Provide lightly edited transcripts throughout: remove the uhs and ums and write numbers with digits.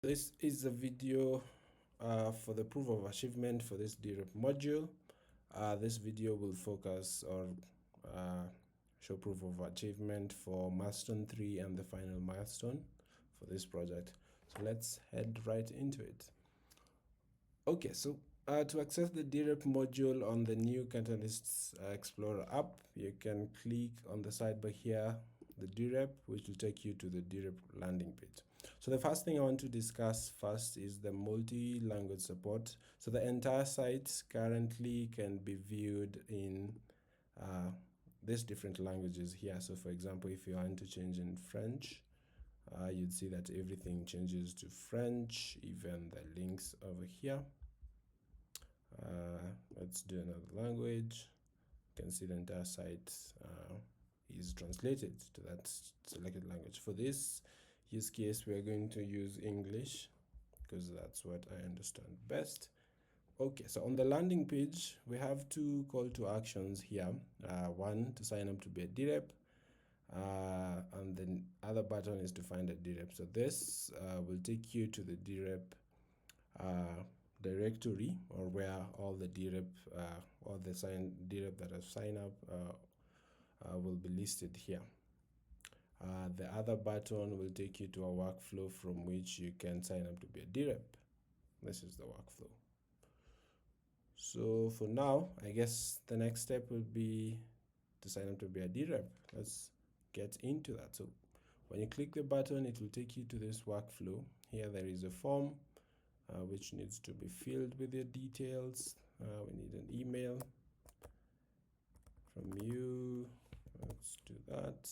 This is a video for the proof of achievement for this dRep module. This video will focus or show proof of achievement for milestone 3 and the final milestone for this project. So let's head right into it. Okay, so to access the dRep module on the new Catalyst Explorer app, you can click on the sidebar here, the dRep, which will take you to the dRep landing page. So the first thing I want to discuss first is the multi-language support. So the entire site currently can be viewed in these different languages here. So for example, if you want to change in French, you'd see that everything changes to French, even the links over here. Let's do another language. You can see the entire site is translated to that selected language. For this use case, we are going to use English because that's what I understand best. Okay, so on the landing page, we have two call to actions here. One to sign up to be a dRep, and the other button is to find a dRep. So this will take you to the dRep directory, or where all the dRep, all the dRep that have signed up will be listed here. The other button will take you to a workflow from which you can sign up to be a dRep. This is the workflow. So for now, I guess the next step will be to sign up to be a dRep. Let's get into that. So when you click the button, it will take you to this workflow. Here there is a form which needs to be filled with your details. We need an email from you. Let's do that.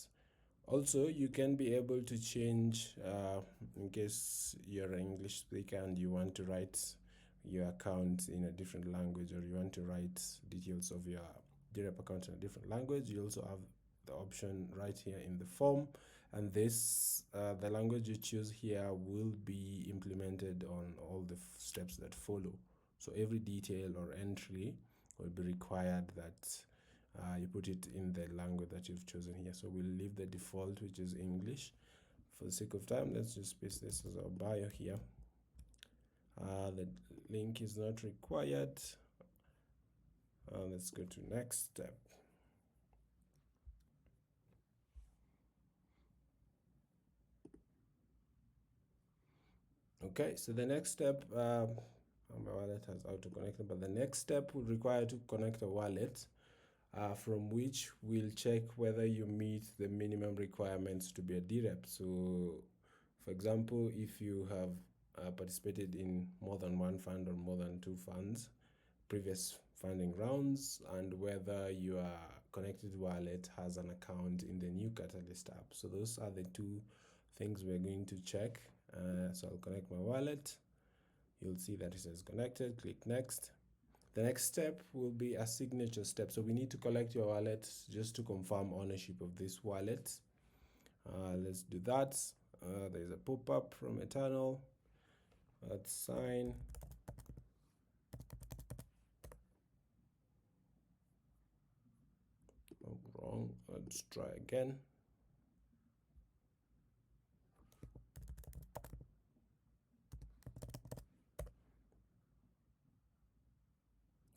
Also, you can be able to change in case you're an English speaker and you want to write your account in a different language, or you want to write details of your dRep account in a different language. You also have the option right here in the form, and this the language you choose here will be implemented on all the steps that follow. So every detail or entry will be required that you put it in the language that you've chosen here. So we'll leave the default, which is English. For the sake of time, let's just paste this as our bio here. The link is not required. Let's go to next step. Okay, so the next step, my wallet has auto-connected, but the next step will require to connect a wallet from which we'll check whether you meet the minimum requirements to be a dRep. So for example, if you have participated in more than one fund or more than two funds, previous funding rounds, and whether your connected wallet has an account in the new Catalyst app. So those are the two things we're going to check. So I'll connect my wallet. You'll see that it says connected. Click next. The next step will be a signature step. So we need to collect your wallet just to confirm ownership of this wallet. Let's do that. There's a pop-up from Eternal. Let's sign. Oh, wrong. Let's try again.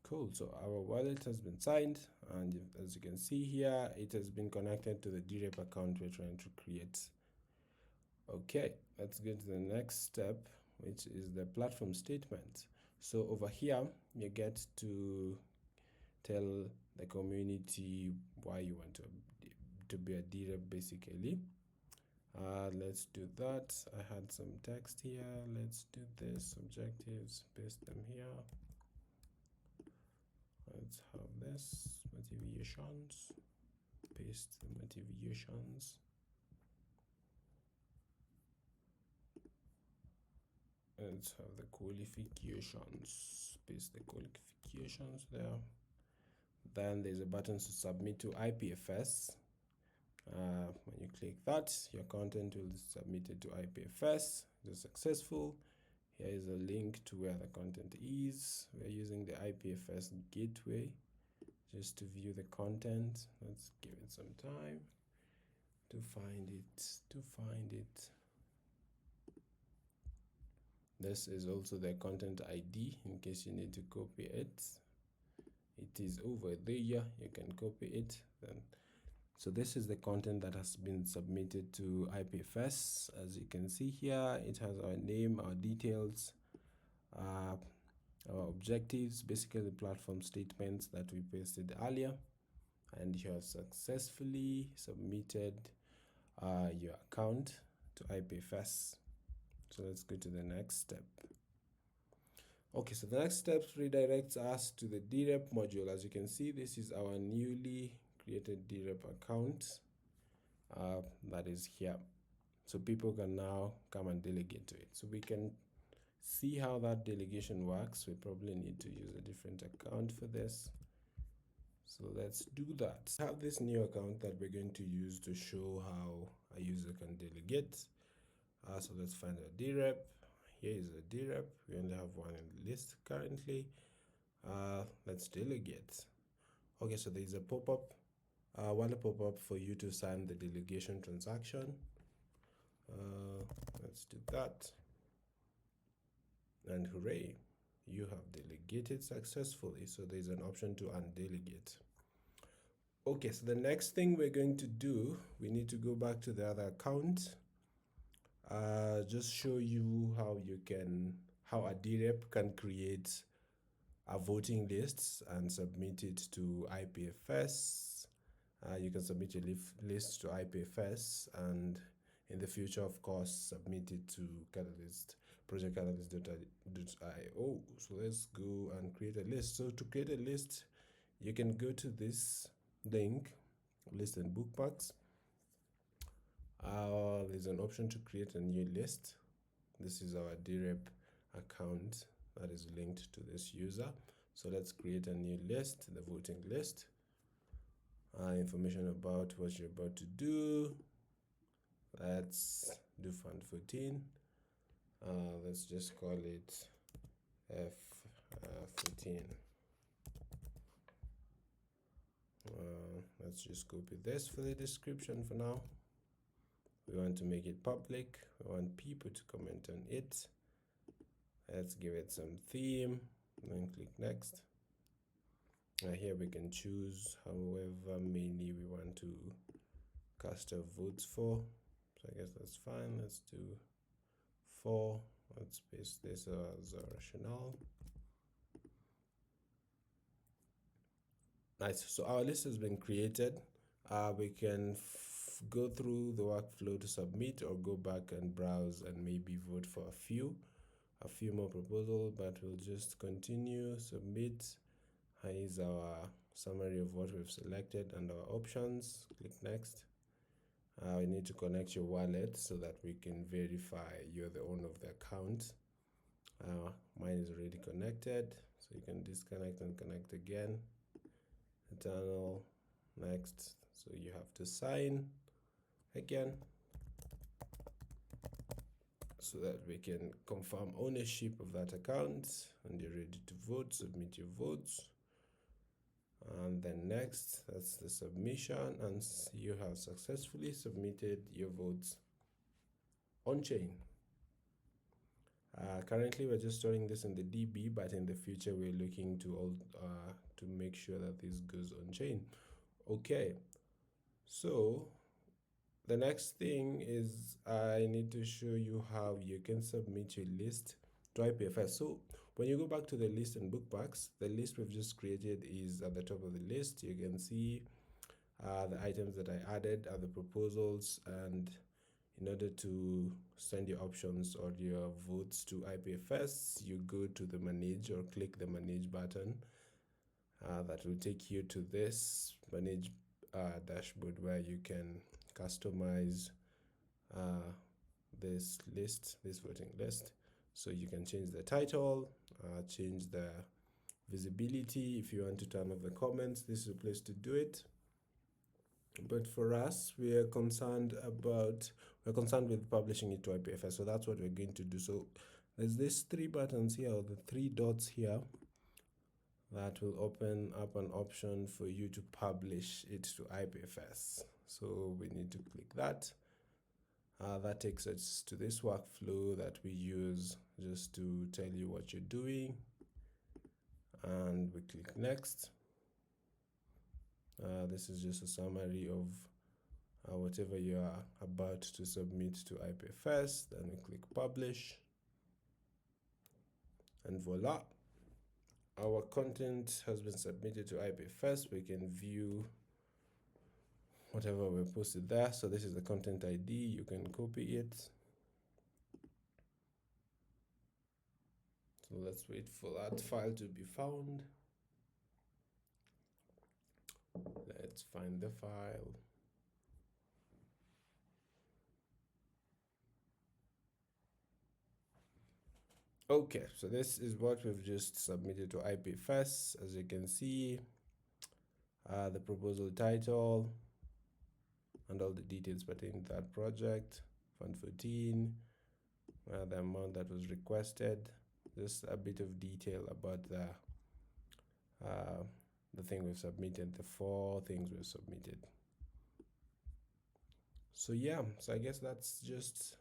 Cool, so our wallet has been signed, and as you can see here, it has been connected to the dRep account we're trying to create. Okay, let's go to the next step, which is the platform statement. So over here, you get to tell the community why you want to be a dRep, basically. Let's do that. I had some text here. Let's do this, objectives, paste them here. Let's have this, motivations, paste the motivations. Let's have the qualifications, paste the qualifications there. Then there's a button to submit to IPFS. When you click that, your content will be submitted to IPFS. It's successful. Here is a link to where the content is. We're using the IPFS gateway just to view the content. Let's give it some time to find it. This is also the content ID in case you need to copy it. It is over there, you can copy it. Then, so this is the content that has been submitted to IPFS. As you can see here, it has our name, our details, our objectives, basically the platform statements that we pasted earlier, and you have successfully submitted your account to IPFS. So let's go to the next step. Okay, so the next step redirects us to the dRep module. As you can see, this is our newly created dRep account that is here. So people can now come and delegate to it. So we can see how that delegation works. We probably need to use a different account for this. So let's do that. I have this new account that we're going to use to show how a user can delegate. So let's find a dRep. Here is a dRep. We only have one in the list currently. Let's delegate. Okay, so there's a pop-up. One pop-up for you to sign the delegation transaction. Let's do that. And hooray, you have delegated successfully. So there's an option to undelegate. Okay, so the next thing we're going to do, we need to go back to the other account. Just show you how a dRep can create a voting lists and submit it to IPFS. You can submit your list to IPFS, and in the future, of course, submit it to Catalyst, projectcatalyst.io. So let's go and create a list. So to create a list, you can go to this link, list and bookmarks. There's an option to create a new list. This is our dRep account that is linked to this user. So let's create a new list, the voting list. Information about what you're about to do. Let's do fund 14. Let's just call it F14. Let's just copy this for the description for now. We want to make it public. We want people to comment on it. Let's give it some theme, then click next. Here we can choose however many we want to cast our votes for. So I guess that's fine. Let's do 4. Let's paste this as a rationale. Nice. So our list has been created. We can go through the workflow to submit, or go back and browse and maybe vote for a few more proposals, but we'll just continue, submit. Here is our summary of what we've selected and our options. Click next. We need to connect your wallet so that we can verify you're the owner of the account. Mine is already connected, so you can disconnect and connect again. Eternal, next. So you have to sign again so that we can confirm ownership of that account, and you're ready to vote. Submit your votes, and then next, that's the submission, and you have successfully submitted your votes on chain. Currently we're just storing this in the DB, but in the future we're looking to make sure that this goes on chain. Okay, so the next thing is I need to show you how you can submit your list to IPFS. So when you go back to the list and bookmarks, the list we've just created is at the top of the list. You can see the items that I added are the proposals, and in order to send your options or your votes to IPFS, you go to the manage or click the manage button. That will take you to this manage dashboard where you can customize this list, this voting list. So you can change the title, change the visibility. If you want to turn off the comments, this is a place to do it. But for us, we're concerned with publishing it to IPFS. So that's what we're going to do. So there's these 3 buttons here, or the 3 dots here, that will open up an option for you to publish it to IPFS. So we need to click that. That takes us to this workflow that we use just to tell you what you're doing, and we click next. This is just a summary of whatever you are about to submit to IPFS. Then we click publish, and voila, our content has been submitted to IPFS. We can view whatever we posted there. So this is the content ID. You can copy it. So let's wait for that file to be found. Let's find the file. Okay, so this is what we've just submitted to IPFS. As you can see, the proposal title and all the details pertaining to that project, Fund 14, the amount that was requested, just a bit of detail about the thing we've submitted, the 4 things we've submitted. So yeah, so I guess that's just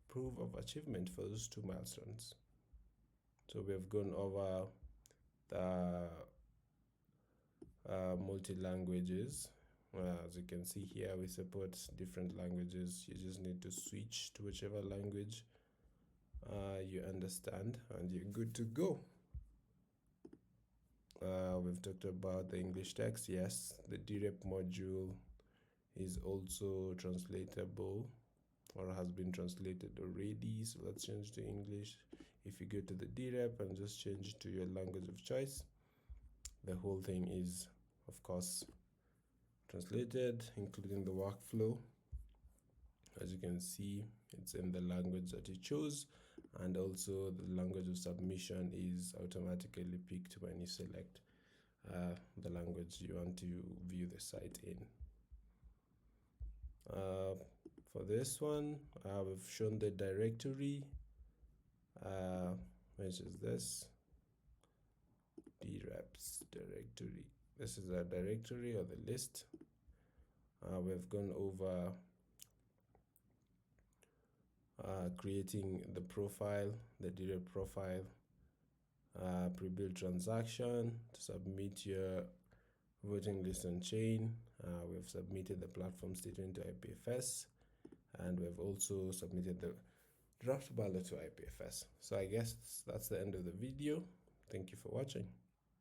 proof of achievement for those 2 milestones. So we have gone over the multi-languages. As you can see here, we support different languages. You just need to switch to whichever language you understand, and you're good to go. We've talked about the English text. Yes, the dRep module is also translatable, or has been translated already. So let's change to English. If you go to the dRep and just change to your language of choice, the whole thing is, of course, translated, including the workflow. As you can see, it's in the language that you chose, and also the language of submission is automatically picked when you select the language you want to view the site in. For this one, we've shown the directory, which is this dReps directory. This is a directory or the list. We've gone over creating the profile, the dRep profile, pre-built transaction to submit your voting list on chain. We've submitted the platform statement to IPFS, and we've also submitted the draft ballot to IPFS. So I guess that's the end of the video. Thank you for watching.